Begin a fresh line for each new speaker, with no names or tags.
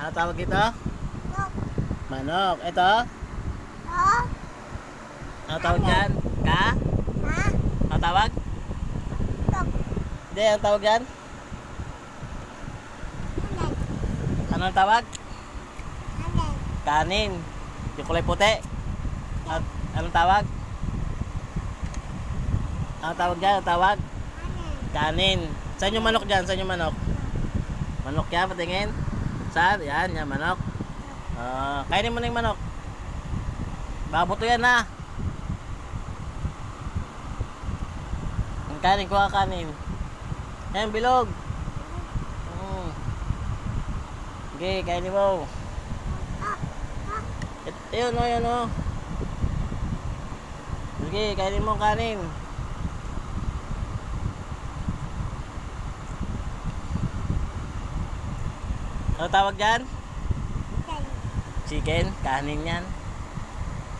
Ano tawag ito? Manok. Ito? Ano tawag dyan? Ka? Ano tawag? Hindi, ano tawag dyan? Ano tawag? Kanin. Yung kulay puti. Anong tawag? Ano tawag dyan? Ano tawag? Kanin. Saan yung manok dyan? Saan yung manok? Manok yan, patingin. Saan? Yan, yan, manok. Kainin mo na yung manok. Baboto yan ha. Ang kanin, kuha kanin. Yan, bilog. Okay, kainin mo. Ayun o, ayun o. Okay, kainin mo ang kanin. Ano tawag dyan? Chicken. Kanin yan.